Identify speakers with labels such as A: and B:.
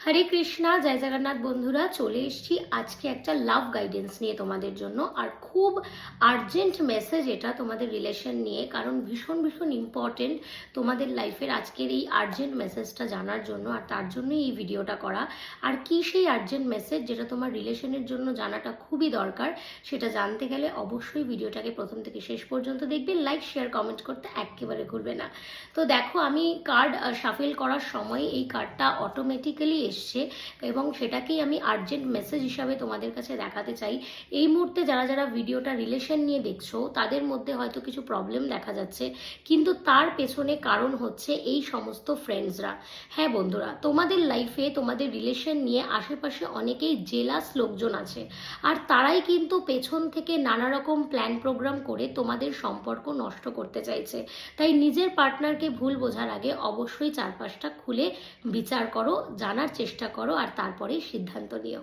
A: হরে কৃষ্ণা, জয় জগন্নাথ বন্ধুরা। চলে এসেছি আজকে একটা লাভ গাইডেন্স নিয়ে তোমাদের জন্য। আর খুব আর্জেন্ট মেসেজ এটা তোমাদের রিলেশন নিয়ে, কারণ ভীষণ ভীষণ ইম্পর্টেন্ট তোমাদের লাইফের আজকের এই আর্জেন্ট মেসেজটা জানার জন্য। আর তার জন্যই এই ভিডিওটা করা। আর কি সেই আর্জেন্ট মেসেজ যেটা তোমার রিলেশনের জন্য জানাটা খুবই দরকার, সেটা জানতে গেলে অবশ্যই ভিডিওটাকে প্রথম থেকে শেষ পর্যন্ত দেখবে। লাইক শেয়ার কমেন্ট করতে একেবারে ভুলবে না। তো দেখো, আমি কার্ড শাফেল করার সময় এই কার্ডটা অটোমেটিক্যালি এসছে এবং সেটাকেই আমি আর্জেন্ট মেসেজ হিসাবে তোমাদের কাছে দেখাতে চাই। এই মুহূর্তে যারা যারা ভিডিওটা রিলেশন নিয়ে দেখছো, তাদের মধ্যে হয়তো কিছু প্রবলেম দেখা যাচ্ছে, কিন্তু তার পেছনে কারণ হচ্ছে এই সমস্ত ফ্রেন্ডসরা। হ্যাঁ বন্ধুরা, তোমাদের লাইফে তোমাদের রিলেশন নিয়ে আশেপাশে অনেকেই জেলাস লোকজন আছে, আর তারাই কিন্তু পেছন থেকে নানা রকম প্ল্যান প্রোগ্রাম করে তোমাদের সম্পর্ক নষ্ট করতে চাইছে। তাই নিজের পার্টনারকে ভুল বোঝার আগে অবশ্যই চারপাশটা খুলে বিচার করো, জানার চেষ্টা করো, আর তারপরেই সিদ্ধান্ত নিও।